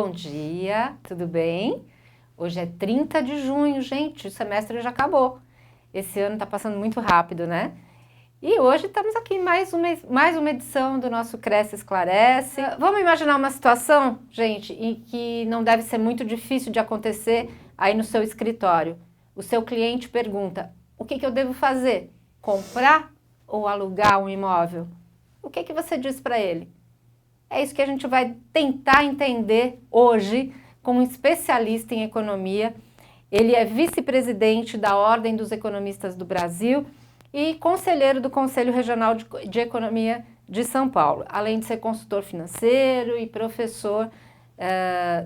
Bom dia, tudo bem? Hoje é 30 de junho, gente, o semestre já acabou. Esse ano tá passando muito rápido, né? E hoje estamos aqui em mais uma edição do nosso Cresce Esclarece. Vamos imaginar uma situação, gente, em que não deve ser muito difícil de acontecer aí no seu escritório. O seu cliente pergunta, o que eu devo fazer? Comprar ou alugar um imóvel? O que você diz para ele? É isso que a gente vai tentar entender hoje com um especialista em economia. Ele é vice-presidente da Ordem dos Economistas do Brasil e conselheiro do Conselho Regional de Economia de São Paulo, além de ser consultor financeiro e professor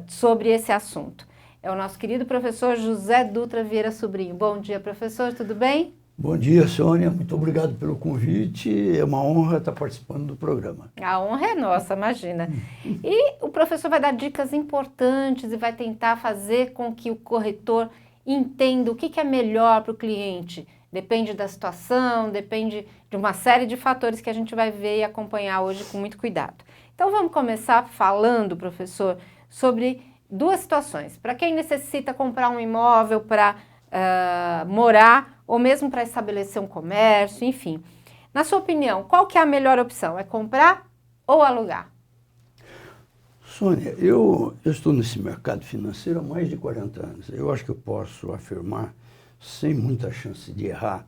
sobre esse assunto. É o nosso querido professor José Dutra Vieira Sobrinho. Bom dia, professor, tudo bem? Bom dia, Sônia. Muito obrigado pelo convite. É uma honra estar participando do programa. A honra é nossa, imagina. E o professor vai dar dicas importantes e vai tentar fazer com que o corretor entenda o que é melhor para o cliente. Depende da situação, depende de uma série de fatores que a gente vai ver e acompanhar hoje com muito cuidado. Então vamos começar falando, professor, sobre duas situações. Para quem necessita comprar um imóvel para morar ou mesmo para estabelecer um comércio, enfim. Na sua opinião, qual que é a melhor opção? É comprar ou alugar? Sônia, eu estou nesse mercado financeiro há mais de 40 anos. Eu acho que eu posso afirmar, sem muita chance de errar,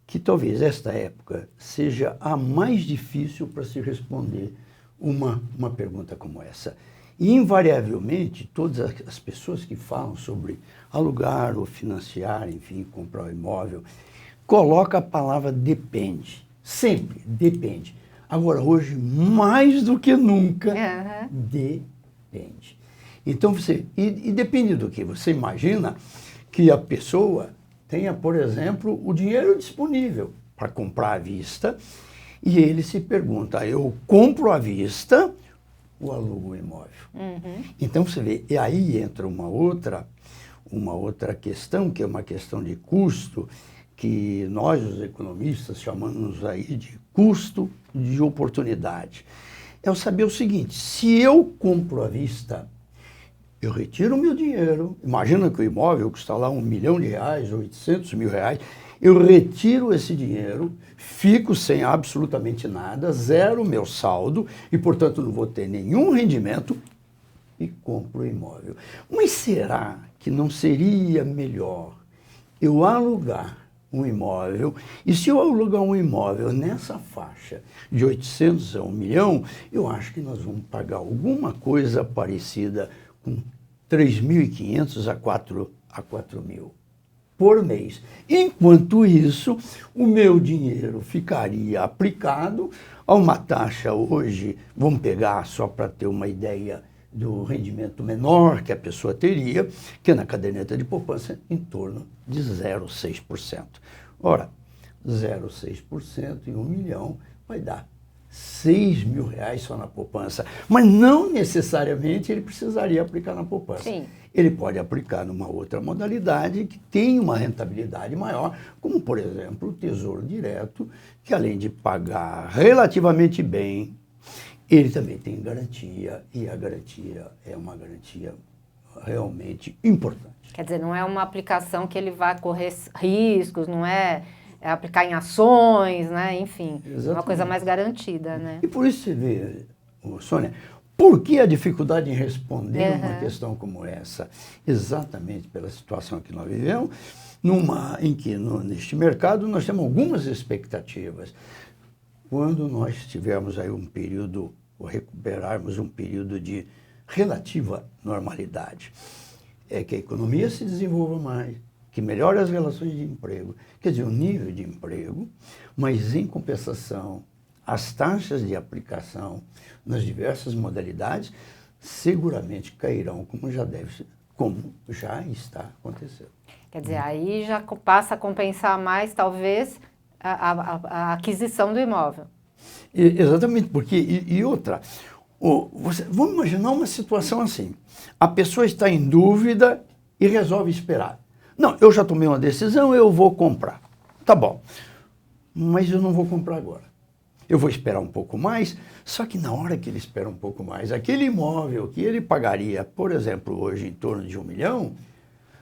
que talvez esta época seja a mais difícil para se responder uma pergunta como essa. E, invariavelmente, todas as pessoas que falam sobre alugar ou financiar, enfim, comprar um imóvel, colocam a palavra depende. Sempre depende. Agora, hoje, mais do que nunca, depende. Então, e depende do que? Você imagina que a pessoa tenha, por exemplo, o dinheiro disponível para comprar à vista e ele se pergunta, eu compro à vista ou alugo o imóvel? Então, você vê, e aí entra uma outra questão, que é uma questão de custo, que nós, os economistas, chamamos aí de custo de oportunidade. É o saber o seguinte, se eu compro à vista, eu retiro o meu dinheiro, imagina que o imóvel custa lá R$1 milhão, 800 mil reais, eu retiro esse dinheiro, fico sem absolutamente nada, zero meu saldo e, portanto, não vou ter nenhum rendimento e compro o imóvel. Mas será que não seria melhor eu alugar um imóvel? E se eu alugar um imóvel nessa faixa de 800 a 1 milhão, eu acho que nós vamos pagar alguma coisa parecida com 3.500 a 4.000 por mês. Enquanto isso, o meu dinheiro ficaria aplicado a uma taxa hoje, vamos pegar só para ter uma ideia do rendimento menor que a pessoa teria, que na caderneta de poupança em torno de 0,6%. Ora, 0,6% em 1 milhão vai dar R$6 mil só na poupança, mas não necessariamente ele precisaria aplicar na poupança. Sim. Ele pode aplicar numa outra modalidade que tem uma rentabilidade maior, como, por exemplo, o Tesouro Direto, que além de pagar relativamente bem, ele também tem garantia, e a garantia é uma garantia realmente importante. Quer dizer, não é uma aplicação que ele vai correr riscos, não é aplicar em ações, né? Enfim, Exatamente. É uma coisa mais garantida, né? E por isso você vê, Sônia, por que a dificuldade em responder uma questão como essa? Exatamente pela situação que nós vivemos, em que neste mercado nós temos algumas expectativas. Quando nós tivermos aí um período, ou recuperarmos um período de relativa normalidade, é que a economia se desenvolva mais, que melhore as relações de emprego, quer dizer, o nível de emprego, mas em compensação, as taxas de aplicação nas diversas modalidades seguramente cairão, como já está acontecendo. Quer dizer, aí já passa a compensar mais, talvez, a aquisição do imóvel. Exatamente, porque, e outra, vamos imaginar uma situação assim, a pessoa está em dúvida e resolve esperar. Não, eu já tomei uma decisão, eu vou comprar. Tá bom, mas eu não vou comprar agora. eu vou esperar um pouco mais, só que na hora que ele espera um pouco mais, aquele imóvel que ele pagaria, por exemplo, hoje em torno de 1 milhão,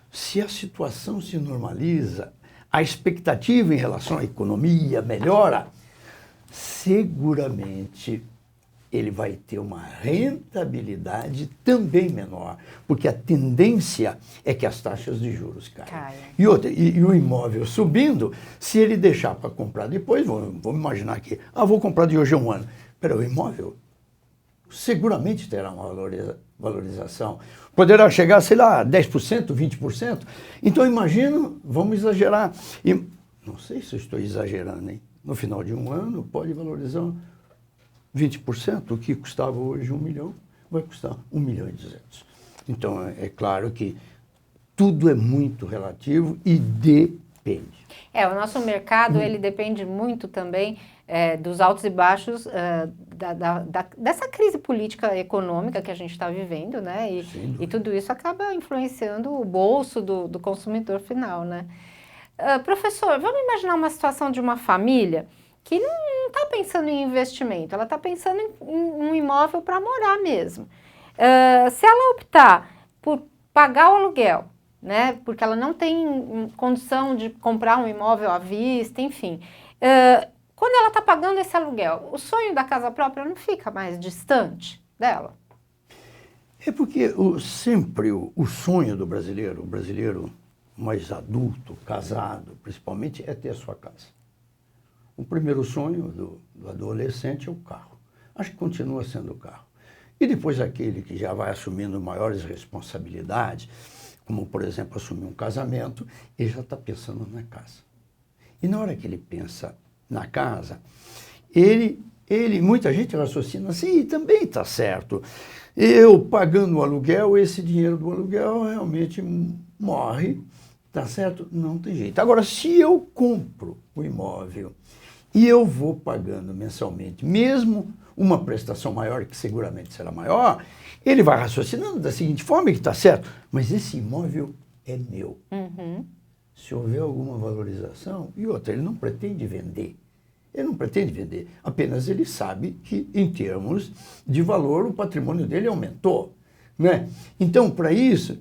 se a situação se normaliza, a expectativa em relação à economia melhora, seguramente ele vai ter uma rentabilidade também menor, porque a tendência é que as taxas de juros caiam. E o imóvel subindo, se ele deixar para comprar depois, vamos imaginar que, vou comprar de hoje a 1 ano. Espera, o imóvel seguramente terá uma valorização. Poderá chegar, sei lá, 10%, 20%. Então, imagina, vamos exagerar. E, não sei se eu estou exagerando, hein? No final de 1 ano, pode valorizar 20%, o que custava hoje 1 milhão, vai custar 1,2 milhões. Então, é claro que tudo é muito relativo e depende. O nosso mercado, ele depende muito também dos altos e baixos dessa crise política econômica que a gente está vivendo, né? E tudo isso acaba influenciando o bolso do consumidor final, né? Professor, vamos imaginar uma situação de uma família que não está pensando em investimento, ela está pensando em um imóvel para morar mesmo. Se ela optar por pagar o aluguel, né, porque ela não tem condição de comprar um imóvel à vista, enfim, quando ela está pagando esse aluguel, o sonho da casa própria não fica mais distante dela? É porque sempre o sonho do brasileiro, o brasileiro mais adulto, casado, principalmente, é ter a sua casa. O primeiro sonho do adolescente é o carro. Acho que continua sendo o carro. E depois aquele que já vai assumindo maiores responsabilidades, como, por exemplo, assumir um casamento, ele já está pensando na casa. E na hora que ele pensa na casa, muita gente raciocina assim, também está certo. Eu pagando o aluguel, esse dinheiro do aluguel realmente morre, tá certo? Não tem jeito. Agora, se eu compro o imóvel e eu vou pagando mensalmente, mesmo uma prestação maior, que seguramente será maior, ele vai raciocinando da seguinte forma, que está certo, mas esse imóvel é meu. Uhum. Se houver alguma valorização, e outra, ele não pretende vender. Ele não pretende vender, apenas ele sabe que, em termos de valor, o patrimônio dele aumentou, né? Então, para isso,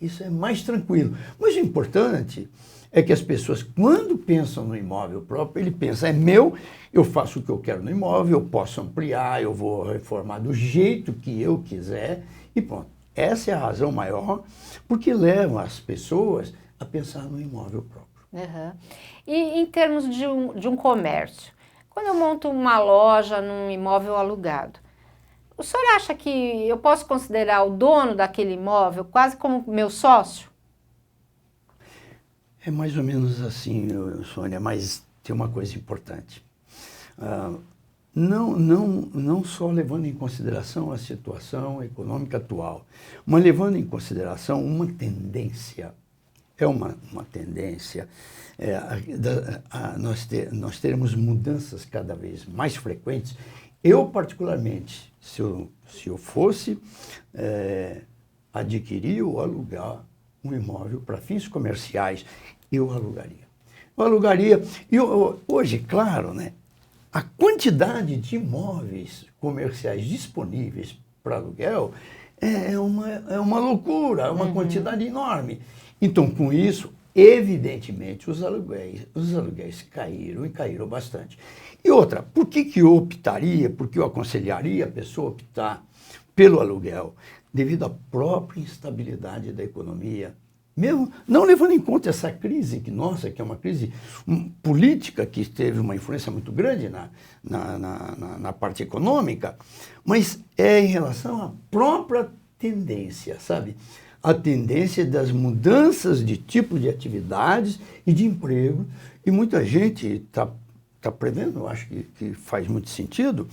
isso é mais tranquilo. Mas o importante é que as pessoas, quando pensam no imóvel próprio, ele pensa, é meu, eu faço o que eu quero no imóvel, eu posso ampliar, eu vou reformar do jeito que eu quiser, e pronto. Essa é a razão maior, porque leva as pessoas a pensar no imóvel próprio. Uhum. E em termos de um comércio, quando eu monto uma loja num imóvel alugado, o senhor acha que eu posso considerar o dono daquele imóvel quase como meu sócio? É mais ou menos assim, Sônia, mas tem uma coisa importante. Não só levando em consideração a situação econômica atual, mas levando em consideração uma tendência. É uma tendência. Nós teremos mudanças cada vez mais frequentes. Eu, particularmente, se eu fosse adquirir ou alugar um imóvel para fins comerciais, eu alugaria. Eu alugaria. E hoje, claro, né, a quantidade de imóveis comerciais disponíveis para aluguel é uma loucura, é uma quantidade enorme. Então, com isso, evidentemente, os aluguéis caíram e caíram bastante. E outra, por que eu optaria, por que eu aconselharia a pessoa a optar pelo aluguel? Devido à própria instabilidade da economia, mesmo não levando em conta essa crise que é uma crise política que teve uma influência muito grande na parte econômica, mas é em relação à própria tendência, sabe? A tendência das mudanças de tipo de atividades e de emprego, e muita gente está prevendo, eu acho que faz muito sentido,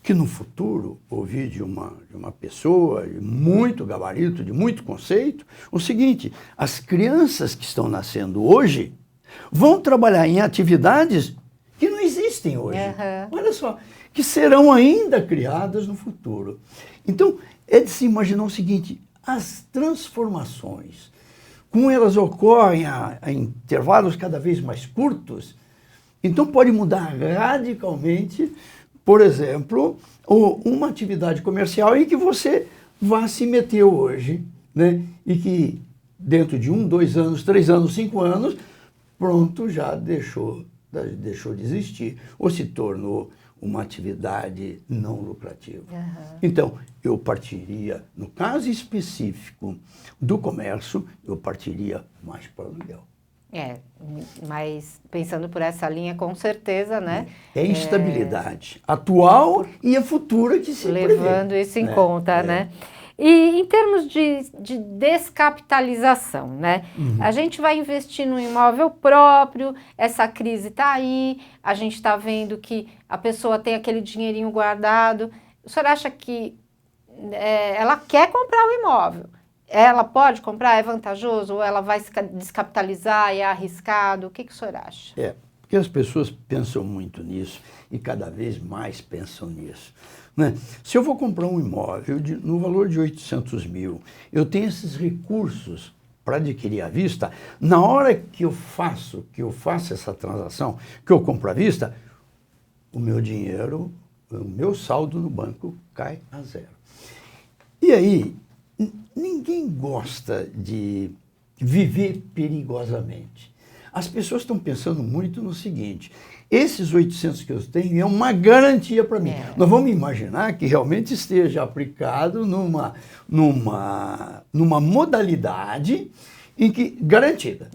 que no futuro, ouvir de uma pessoa de muito gabarito, de muito conceito, o seguinte, as crianças que estão nascendo hoje vão trabalhar em atividades que não existem hoje. Uhum. Olha só, que serão ainda criadas no futuro. Então, é de se imaginar o seguinte, as transformações, como elas ocorrem a intervalos cada vez mais curtos, Então pode mudar radicalmente, por exemplo, uma atividade comercial em que você vá se meter hoje, né? E que dentro de 1, 2 anos, 3 anos, 5 anos, pronto, já deixou de existir ou se tornou uma atividade não lucrativa. Uhum. Então, eu partiria, no caso específico do comércio, eu partiria mais para o aluguel. Mas pensando por essa linha, com certeza, né? É instabilidade atual e a futura que se prevê. Levando isso em conta, né? E em termos de descapitalização, né? A gente vai investir no imóvel próprio, essa crise está aí, a gente está vendo que a pessoa tem aquele dinheirinho guardado. O senhor acha que ela quer comprar o imóvel? Ela pode comprar? É vantajoso? Ou ela vai se descapitalizar e é arriscado? O que o senhor acha? Porque as pessoas pensam muito nisso e cada vez mais pensam nisso. Né? Se eu vou comprar um imóvel no valor de 800 mil, eu tenho esses recursos para adquirir à vista, na hora que eu faço essa transação, que eu compro à vista, o meu dinheiro, o meu saldo no banco cai a zero. E aí, ninguém gosta de viver perigosamente. As pessoas estão pensando muito no seguinte: esses 800 que eu tenho é uma garantia para mim. Nós vamos imaginar que realmente esteja aplicado numa modalidade em que garantida.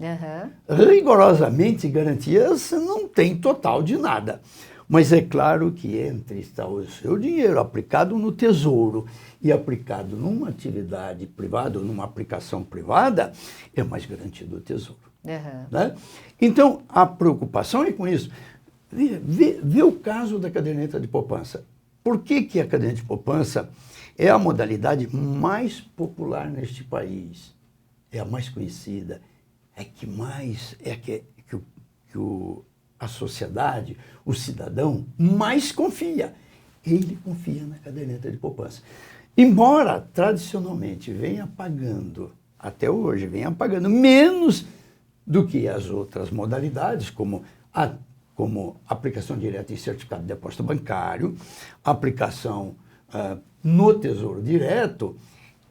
Rigorosamente garantias não tem total de nada. Mas é claro que entre está o seu dinheiro aplicado no tesouro e aplicado numa atividade privada ou numa aplicação privada, é mais garantido o tesouro. Né? Então, a preocupação é com isso. Vê o caso da caderneta de poupança. Por que a caderneta de poupança é a modalidade mais popular neste país? É a mais conhecida, a sociedade, o cidadão mais confia. Ele confia na caderneta de poupança. Embora, tradicionalmente, até hoje, venha pagando menos do que as outras modalidades, como aplicação direta em certificado de depósito bancário, aplicação no Tesouro Direto,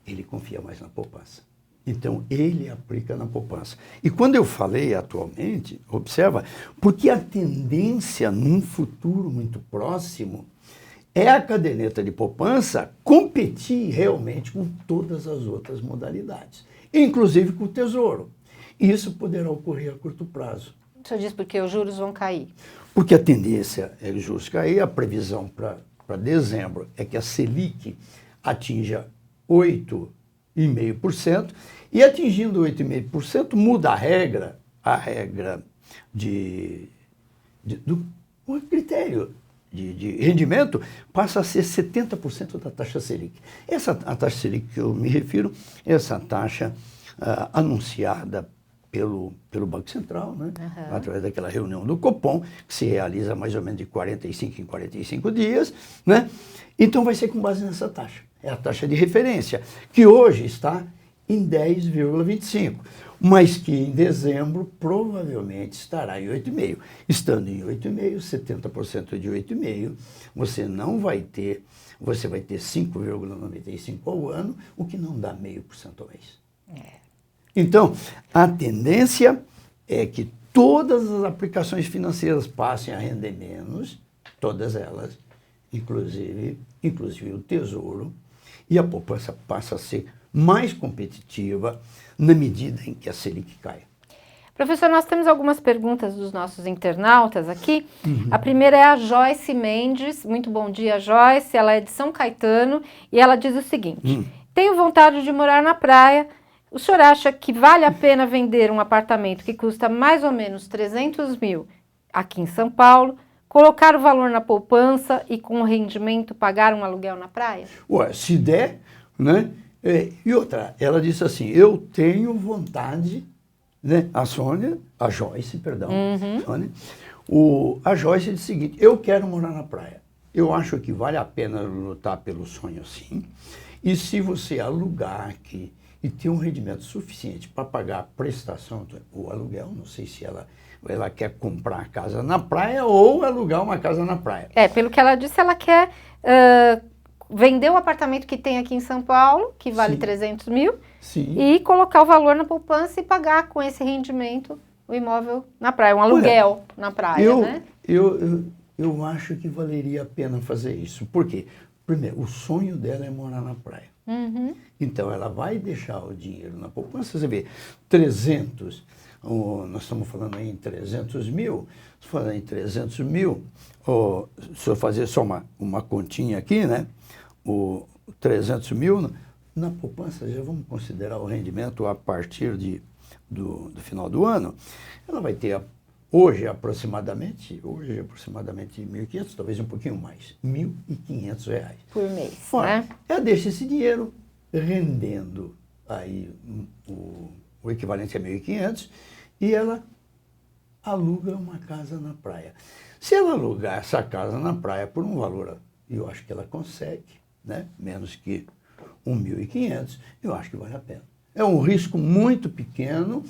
ele confia mais na poupança. Então, ele aplica na poupança. E quando eu falei atualmente, observa, porque a tendência num futuro muito próximo é a caderneta de poupança competir realmente com todas as outras modalidades, inclusive com o Tesouro. E isso poderá ocorrer a curto prazo. O senhor diz porque os juros vão cair? Porque a tendência é os juros cair. A previsão para dezembro é que a Selic atinja 8,5%, e atingindo 8,5% muda o critério de rendimento passa a ser 70% da taxa Selic. A taxa Selic que eu me refiro é essa taxa anunciada pelo Banco Central, né? Através daquela reunião do Copom, que se realiza mais ou menos de 45 em 45 dias, né? Então vai ser com base nessa taxa. É a taxa de referência, que hoje está em 10,25, mas que em dezembro provavelmente estará em 8,5. Estando em 8,5, 70% de 8,5, você vai ter 5,95 ao ano, o que não dá 0,5% ao mês. Então, a tendência é que todas as aplicações financeiras passem a render menos, todas elas, inclusive o Tesouro, e a poupança passa a ser mais competitiva na medida em que a Selic cai. Professor, nós temos algumas perguntas dos nossos internautas aqui. A primeira é a Joyce Mendes. Muito bom dia, Joyce. Ela é de São Caetano e ela diz o seguinte: tenho vontade de morar na praia. O senhor acha que vale a pena vender um apartamento que custa mais ou menos 300 mil aqui em São Paulo, colocar o valor na poupança e com o rendimento pagar um aluguel na praia? Se der, né? E outra, ela disse assim: eu tenho vontade, né? A Joyce, Sônia, a Joyce disse o seguinte: eu quero morar na praia. Eu acho que vale a pena lutar pelo sonho, sim. E se você alugar aqui e ter um rendimento suficiente para pagar a prestação, o aluguel, não sei se ela quer comprar a casa na praia ou alugar uma casa na praia. Pelo que ela disse, ela quer vender o apartamento que tem aqui em São Paulo, que vale Sim. 300 mil, Sim. e colocar o valor na poupança e pagar com esse rendimento o imóvel na praia, um aluguel na praia, né? Eu acho que valeria a pena fazer isso. Por quê? Primeiro, o sonho dela é morar na praia. Uhum. Então, ela vai deixar o dinheiro na poupança. Você vê, 300, nós estamos falando aí em 300 mil, se falar em 300 mil, se eu fazer só uma continha aqui, né? O 300 mil, na poupança, já vamos considerar o rendimento a partir do final do ano, ela vai ter hoje aproximadamente 1.500, talvez um pouquinho mais, R$1.500. Por mês, Ora, né? ela deixa esse dinheiro rendendo aí o equivalente a 1.500 e ela aluga uma casa na praia. Se ela alugar essa casa na praia por um valor, eu acho que ela consegue, né? Menos que 1.500, eu acho que vale a pena. É um risco muito pequeno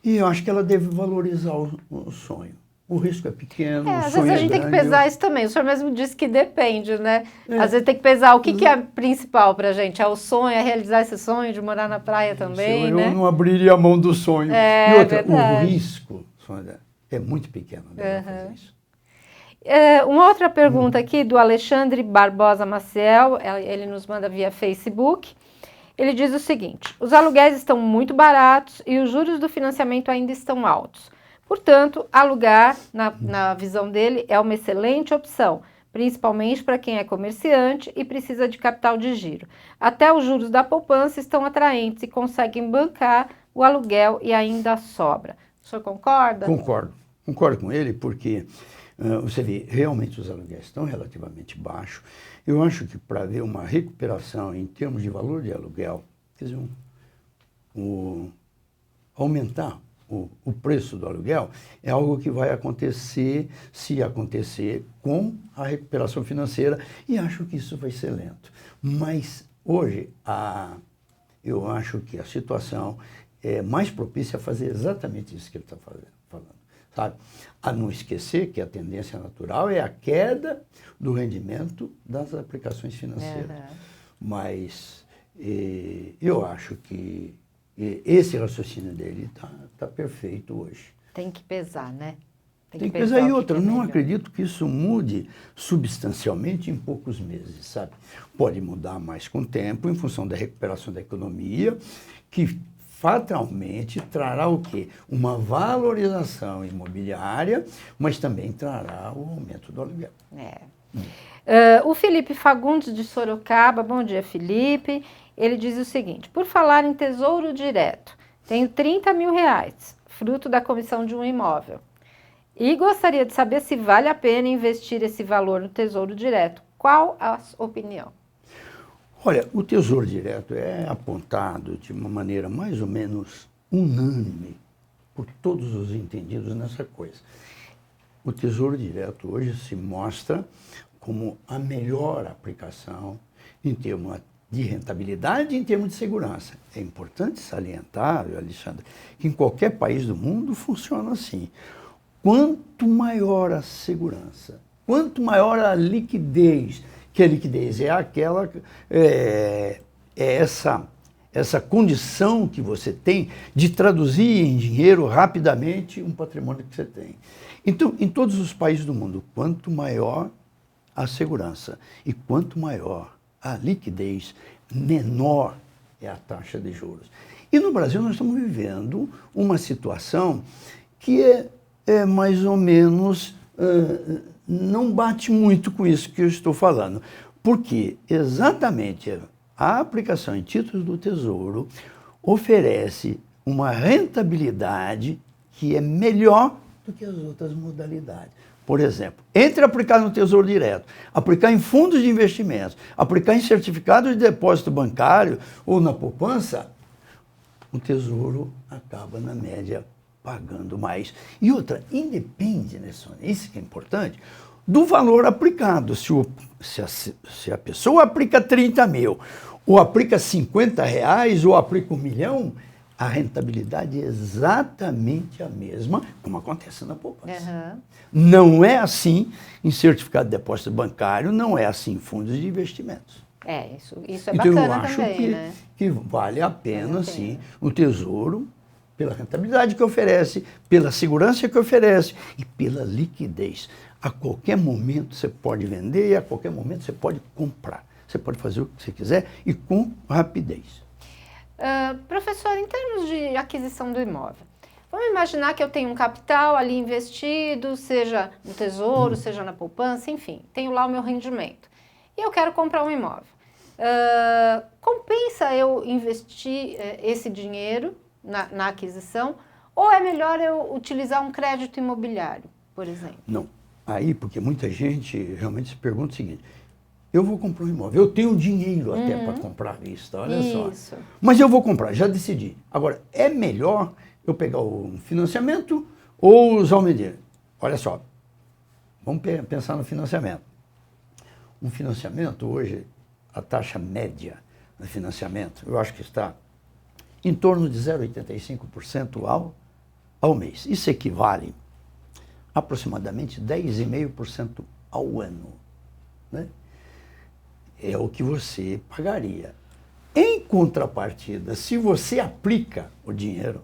e eu acho que ela deve valorizar o sonho. O risco é pequeno, o Às sonho vezes a é gente tem que grande. pesar isso também. O senhor mesmo disse que depende, né? Às vezes tem que pesar o que é principal pra gente. É o sonho, é realizar esse sonho de morar na praia também, eu né? não abriria a mão do sonho. E outra, verdade. o risco, Sônia, é muito pequeno dela fazer isso. Uma outra pergunta aqui do Alexandre Barbosa Maciel, ele nos manda via Facebook. Ele diz o seguinte: os aluguéis estão muito baratos e os juros do financiamento ainda estão altos. Portanto, alugar, na visão dele, é uma excelente opção, principalmente para quem é comerciante e precisa de capital de giro. Até os juros da poupança estão atraentes e conseguem bancar o aluguel e ainda sobra. O senhor concorda? Concordo com ele, porque você vê, realmente os aluguéis estão relativamente baixos. Eu acho que para ver uma recuperação em termos de valor de aluguel, quer dizer, aumentar o preço do aluguel é algo que vai acontecer, se acontecer, com a recuperação financeira, e acho que isso vai ser lento. Mas hoje, eu acho que a situação é mais propícia a fazer exatamente isso que ele está falando, sabe? A não esquecer que a tendência natural é a queda do rendimento das aplicações financeiras. Mas eu acho que esse raciocínio dele está perfeito hoje. Tem que pesar, né? Tem que pesar. E outra, não acredito que isso mude substancialmente em poucos meses, sabe? Pode mudar mais com o tempo, em função da recuperação da economia, que fatalmente trará o quê? Uma valorização imobiliária, mas também trará o aumento do aluguel. O Felipe Fagundes de Sorocaba, bom dia, Felipe. Ele diz o seguinte: por falar em tesouro direto, tenho R$30 mil, fruto da comissão de um imóvel. E gostaria de saber se vale a pena investir esse valor no tesouro direto. Qual a sua opinião? Olha, o tesouro direto é apontado de uma maneira mais ou menos unânime por todos os entendidos nessa coisa. O tesouro direto hoje se mostra como a melhor aplicação em termos de rentabilidade e em termos de segurança. É importante salientar, Alexandre, que em qualquer país do mundo funciona assim. Quanto maior a segurança, quanto maior a liquidez, que a liquidez é aquela, essa condição que você tem de traduzir em dinheiro rapidamente um patrimônio que você tem. Então, em todos os países do mundo, quanto maior a segurança e quanto maior a liquidez, menor é a taxa de juros. E no Brasil nós estamos vivendo uma situação que é mais ou menos, não bate muito com isso que eu estou falando, porque exatamente a aplicação em títulos do Tesouro oferece uma rentabilidade que é melhor do que as outras modalidades. Por exemplo, entre aplicar no Tesouro Direto, aplicar em fundos de investimentos, aplicar em certificados de depósito bancário ou na poupança, o Tesouro acaba, na média, pagando mais. E outra, independe, né, Sônia? Isso que é importante. do valor aplicado. Se a pessoa aplica 30 mil, ou aplica 50 reais, ou aplica 1 milhão, a rentabilidade é exatamente a mesma, como acontece na poupança. Não é assim em certificado de depósito bancário, não é assim em fundos de investimentos. Isso é então, bacana eu acho também, que vale a pena, sim, o Tesouro, pela rentabilidade que oferece, pela segurança que oferece e pela liquidez. A qualquer momento você pode vender e a qualquer momento você pode comprar. Você pode fazer o que você quiser e com rapidez. Professor, em termos de aquisição do imóvel, vamos imaginar que eu tenho um capital ali investido, seja no Tesouro, seja na poupança, enfim, tenho lá o meu rendimento. E eu quero comprar um imóvel. Compensa eu investir esse dinheiro na aquisição ou é melhor eu utilizar um crédito imobiliário, por exemplo? Não. Aí, porque muita gente realmente se pergunta o seguinte: eu vou comprar um imóvel, eu tenho dinheiro até para comprar à vista, olha só. Mas eu vou comprar, já decidi. Agora, é melhor eu pegar um financiamento ou usar o meu dinheiro? Olha só, vamos pensar no financiamento. Um financiamento hoje, a taxa média do financiamento, eu acho que está em torno de 0,85% ao mês. Isso equivale a aproximadamente 10,5% ao ano, né? É o que você pagaria. Em contrapartida, se você aplica o dinheiro,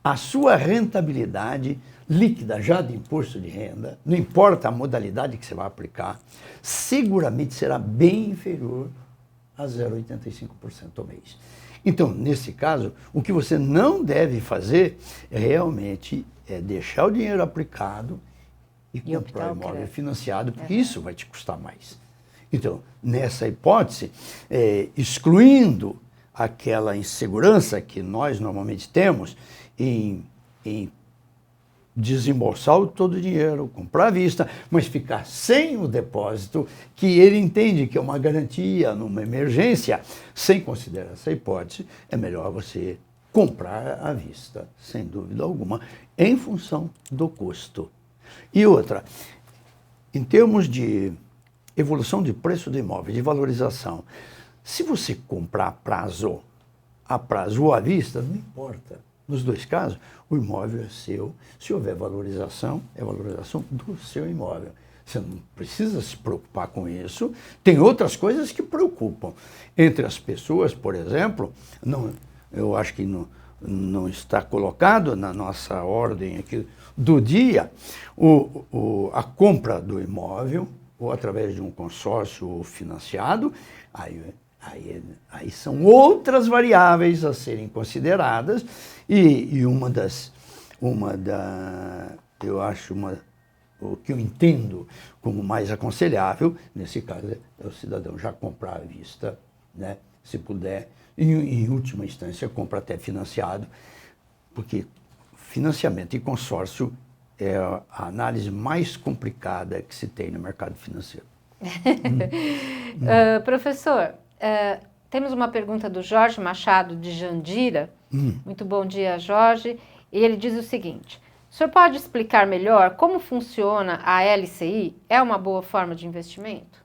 a sua rentabilidade líquida já de imposto de renda, não importa a modalidade que você vai aplicar, seguramente será bem inferior a 0,85% ao mês. Então, nesse caso, o que você não deve fazer realmente é deixar o dinheiro aplicado e comprar o imóvel financiado, porque isso vai te custar mais. Então, nessa hipótese, excluindo aquela insegurança que nós normalmente temos em desembolsar todo o dinheiro, comprar à vista, mas ficar sem o depósito, que ele entende que é uma garantia numa emergência, sem considerar essa hipótese, é melhor você comprar à vista, sem dúvida alguma, em função do custo. E outra, em termos de evolução de preço do imóvel, de valorização, se você comprar a prazo ou à vista, não importa. Nos dois casos, o imóvel é seu. Se houver valorização, é valorização do seu imóvel. Você não precisa se preocupar com isso. Tem outras coisas que preocupam. Entre as pessoas, por exemplo, eu acho que não está colocado na nossa ordem aqui do dia a compra do imóvel, ou através de um consórcio financiado, aí são outras variáveis a serem consideradas, e eu acho o que eu entendo como mais aconselhável, nesse caso, é o cidadão já comprar à vista, né? Se puder, em última instância, compra até financiado, porque financiamento e consórcio é a análise mais complicada que se tem no mercado financeiro. Professor, temos uma pergunta do Jorge Machado, de Jandira. Muito bom dia, Jorge. E ele diz o seguinte: o senhor pode explicar melhor como funciona a LCI? É uma boa forma de investimento?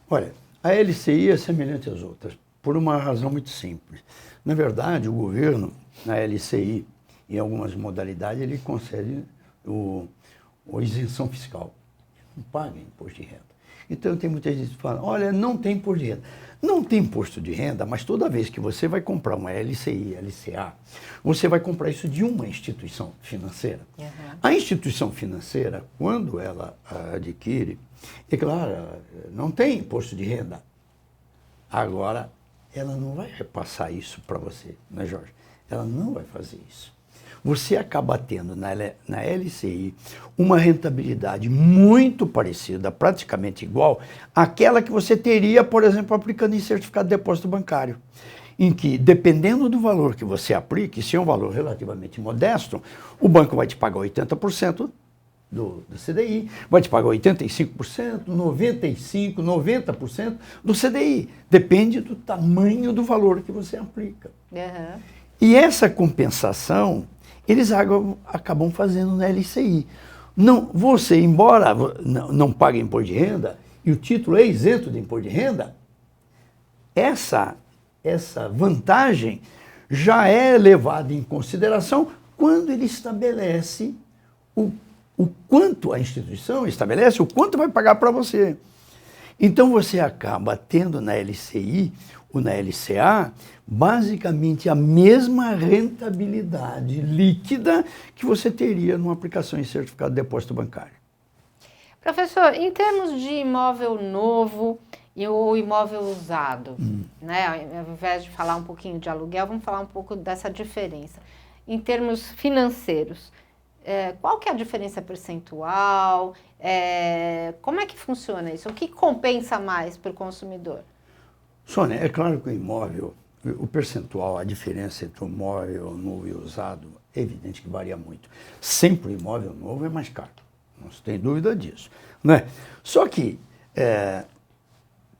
Olha, a LCI é semelhante às outras, por uma razão muito simples. Na verdade, o governo, na LCI, em algumas modalidades, ele concede a isenção fiscal. Não paga imposto de renda. Então, tem muita gente que fala: olha, não tem imposto de renda. Não tem imposto de renda, mas toda vez que você vai comprar uma LCI, LCA, você vai comprar isso de uma instituição financeira. A instituição financeira, quando ela adquire, é claro, não tem imposto de renda. Agora, ela não vai repassar isso para você, né, Jorge? Ela não vai fazer isso. Você acaba tendo na LCI uma rentabilidade muito parecida, praticamente igual àquela que você teria, por exemplo, aplicando em certificado de depósito bancário, em que, dependendo do valor que você aplique, se é um valor relativamente modesto, o banco vai te pagar 80% do CDI, vai te pagar 85%, 95%, 90% do CDI. Depende do tamanho do valor que você aplica. E essa compensação eles acabam fazendo na LCI. Não, você, embora não pague imposto de renda, e o título é isento de imposto de renda, essa vantagem já é levada em consideração quando ele estabelece o quanto a instituição estabelece, o quanto vai pagar para você. Então você acaba tendo na LCI ou na LCA basicamente a mesma rentabilidade líquida que você teria numa aplicação em certificado de depósito bancário. Professor, em termos de imóvel novo ou imóvel usado, né? Ao invés de falar um pouquinho de aluguel, vamos falar um pouco dessa diferença. Em termos financeiros, qual que é a diferença percentual? Como é que funciona isso? O que compensa mais para o consumidor? Sônia, é claro que o imóvel, o percentual, a diferença entre o imóvel novo e usado, é evidente que varia muito. Sempre o imóvel novo é mais caro, não se tem dúvida disso, né? Só que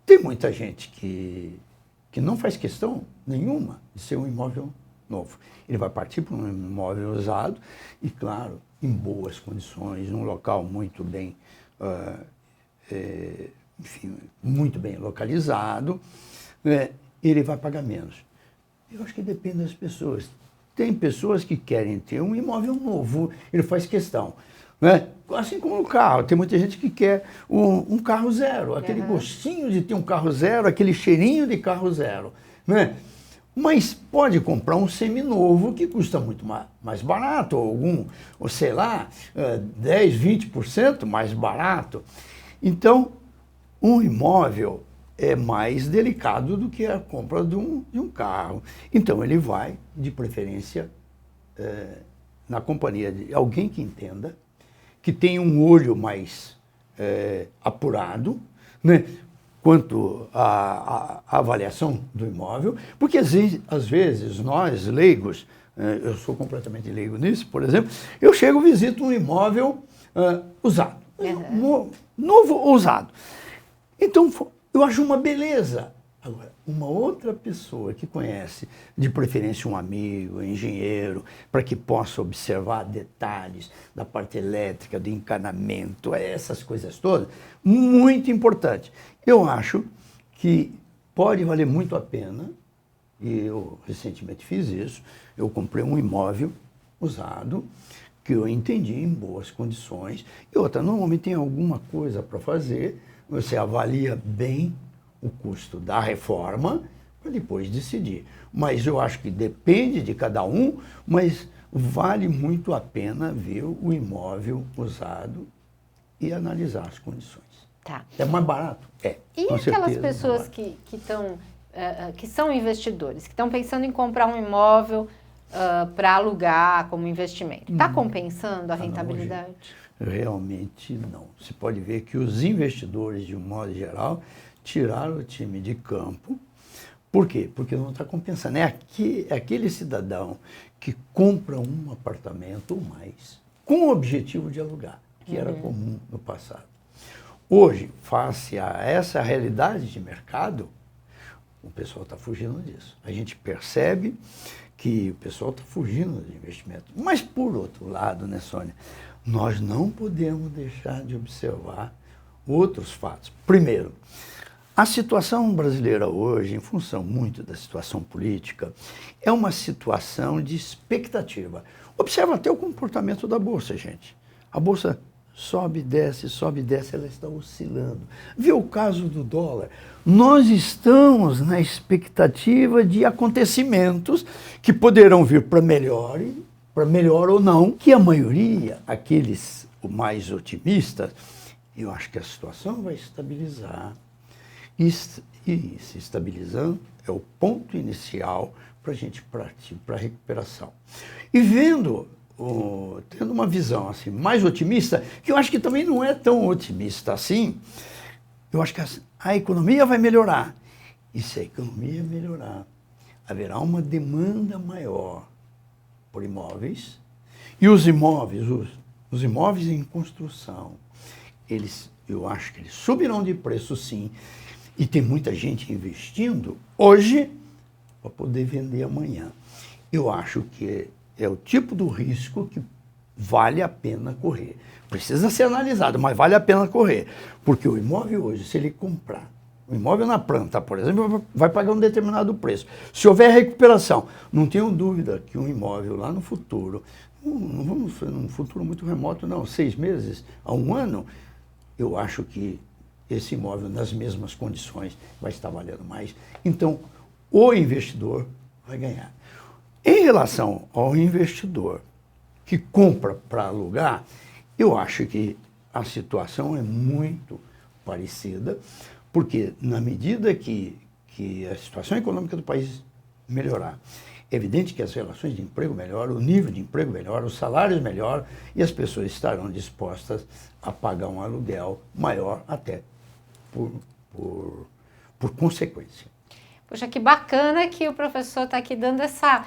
tem muita gente que não faz questão nenhuma de ser um imóvel novo. Ele vai partir para um imóvel usado e, claro, em boas condições, num local muito bem, enfim, muito bem localizado, ele vai pagar menos. Eu acho que depende das pessoas. Tem pessoas que querem ter um imóvel novo, ele faz questão, né? Assim como o carro, tem muita gente que quer um carro zero, aquele gostinho de ter um carro zero, aquele cheirinho de carro zero, né? Mas pode comprar um seminovo que custa muito mais barato, ou sei lá, 10, 20% mais barato. Então, um imóvel é mais delicado do que a compra de um carro. Então, ele vai, de preferência, na companhia de alguém que entenda, que tenha um olho mais apurado, né? Quanto à avaliação do imóvel, porque às vezes nós, leigos, eu sou completamente leigo nisso, por exemplo, eu chego e visito um imóvel usado, novo ou usado. Então, eu acho uma beleza. Agora, uma outra pessoa que conhece, de preferência um amigo, um engenheiro, para que possa observar detalhes da parte elétrica, do encanamento, essas coisas todas, muito importante. Eu acho que pode valer muito a pena, e eu recentemente fiz isso, eu comprei um imóvel usado, que eu entendi em boas condições, e outra, normalmente tem alguma coisa para fazer, você avalia bem o custo da reforma para depois decidir. Mas eu acho que depende de cada um, mas vale muito a pena ver o imóvel usado e analisar as condições. Tá. É mais barato? E com aquelas certeza, pessoas que são investidores, que estão pensando em comprar um imóvel para alugar como investimento? Está compensando a rentabilidade? Realmente não. Você pode ver que os investidores, de um modo geral, tiraram o time de campo. Por quê? Porque não está compensando. É aquele cidadão que compra um apartamento ou mais com o objetivo de alugar, que era comum no passado. Hoje, face a essa realidade de mercado, o pessoal está fugindo disso. A gente percebe que o pessoal está fugindo de investimento. Mas, por outro lado, né, Sônia, nós não podemos deixar de observar outros fatos. Primeiro, a situação brasileira hoje, em função muito da situação política, é uma situação de expectativa. Observa até o comportamento da Bolsa, gente. A Bolsa sobe, desce, ela está oscilando. Vê o caso do dólar. Nós estamos na expectativa de acontecimentos que poderão vir para melhor ou não, que a maioria, aqueles mais otimistas, eu acho que a situação vai estabilizar. E se estabilizando é o ponto inicial para a gente partir para a recuperação. E tendo uma visão assim, mais otimista, que eu acho que também não é tão otimista assim, eu acho que a economia vai melhorar. E se a economia melhorar, haverá uma demanda maior por imóveis, e os imóveis em construção, eu acho que eles subirão de preço sim, e tem muita gente investindo hoje para poder vender amanhã. Eu acho que é o tipo do risco que vale a pena correr. Precisa ser analisado, mas vale a pena correr. Porque o imóvel hoje, se ele comprar, o imóvel na planta, por exemplo, vai pagar um determinado preço. Se houver recuperação, não tenho dúvida que um imóvel lá no futuro, não vamos num futuro muito remoto, não, 6 meses a 1 ano, eu acho que esse imóvel, nas mesmas condições, vai estar valendo mais. Então, o investidor vai ganhar. Em relação ao investidor que compra para alugar, eu acho que a situação é muito parecida, porque na medida que a situação econômica do país melhorar, é evidente que as relações de emprego melhoram, o nível de emprego melhora, os salários melhoram e as pessoas estarão dispostas a pagar um aluguel maior até por consequência. Poxa, que bacana que o professor está aqui dando essa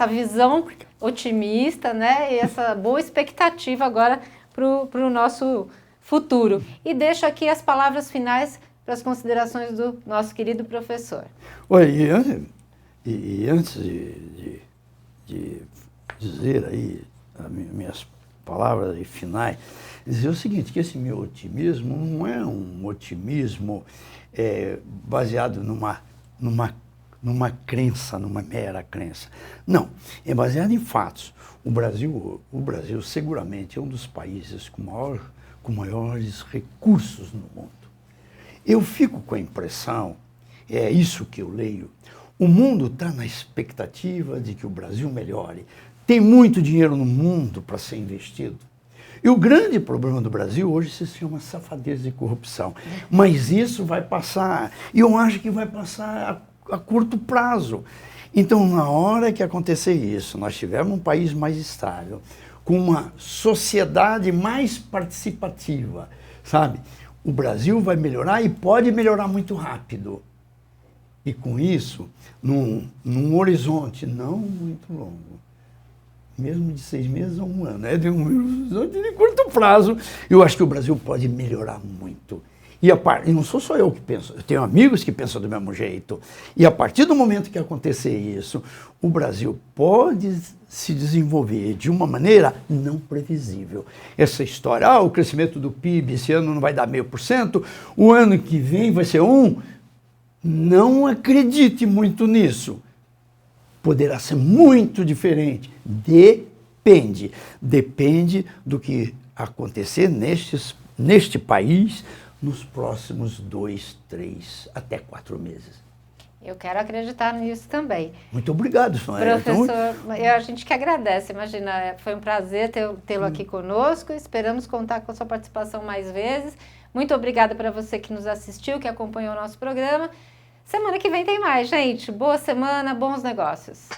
visão otimista, né? E essa boa expectativa agora para o nosso futuro. E deixo aqui as palavras finais para as considerações do nosso querido professor. Olha, e antes de dizer aí as minhas palavras finais, dizer o seguinte, que esse meu otimismo não é um otimismo baseado numa crença, numa mera crença. Não, é baseado em fatos. O Brasil seguramente é um dos países com maiores recursos no mundo. Eu fico com a impressão, é isso que eu leio, o mundo está na expectativa de que o Brasil melhore. Tem muito dinheiro no mundo para ser investido. E o grande problema do Brasil hoje se chama safadeza e corrupção. Mas isso vai passar, e eu acho que vai passar a curto prazo. Então, na hora que acontecer isso, nós tivermos um país mais estável, com uma sociedade mais participativa, sabe? O Brasil vai melhorar e pode melhorar muito rápido. E com isso, num horizonte não muito longo, mesmo de 6 meses a 1 ano, de um horizonte de curto prazo, eu acho que o Brasil pode melhorar muito. E não sou só eu que penso, eu tenho amigos que pensam do mesmo jeito. E a partir do momento que acontecer isso, o Brasil pode se desenvolver de uma maneira não previsível. Essa história, o crescimento do PIB esse ano não vai dar 0,5%, o ano que vem vai ser 1%. Não acredite muito nisso. Poderá ser muito diferente. Depende do que acontecer neste país nos próximos 2, 3, até 4 meses. Eu quero acreditar nisso também. Muito obrigado, Sônia. Professor, a gente que agradece, imagina, foi um prazer tê-lo aqui conosco, esperamos contar com a sua participação mais vezes. Muito obrigada para você que nos assistiu, que acompanhou o nosso programa. Semana que vem tem mais, gente. Boa semana, bons negócios.